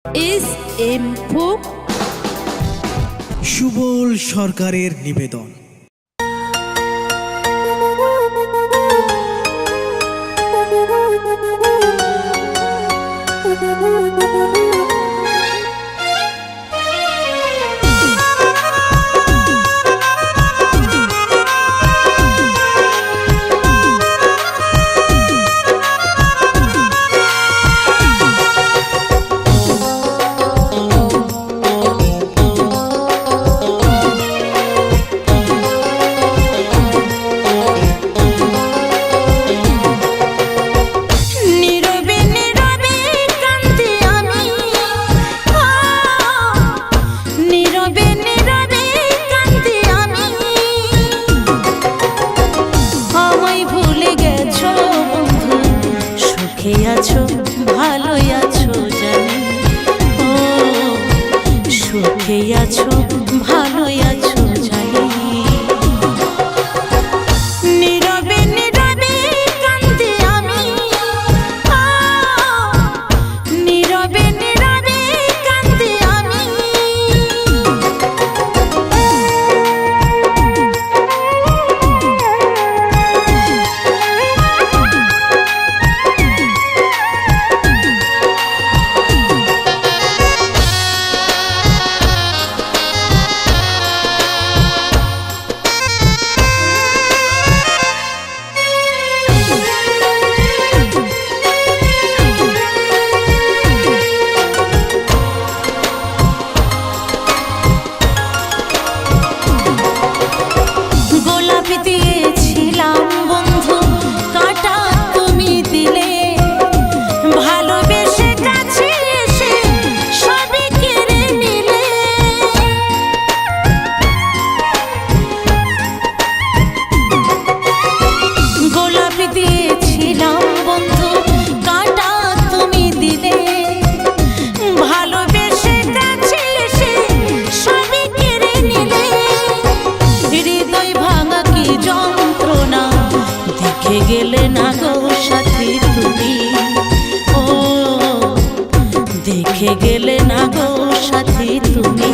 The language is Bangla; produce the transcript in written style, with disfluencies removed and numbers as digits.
SM ফোক সুবল সরকারের নিবেদন। ভালোই আছো জানি, ও সুখে আছো ভালোই আছো জানি। নীরবে নীরবে কাঁদি আমি, নীরবে নীরবে কাঁদি আমি। দিয়েছিলাম বন্ধু কাটা তুমি দিলে, ভালোবেসে কাছে এসে সবই কেড়ে নিলে। গোলাপি দিয়েছিলাম বন্ধু কাটা তুমি দিলে, ভালোবেসে কাছে এসে সবই কেড়ে নিলে। হৃদয় ভাঙা কি যন্ত্রণা দেখে গেলে না গো সাথী তুমি, ও দেখে গেলে না গো সাথী তুমি।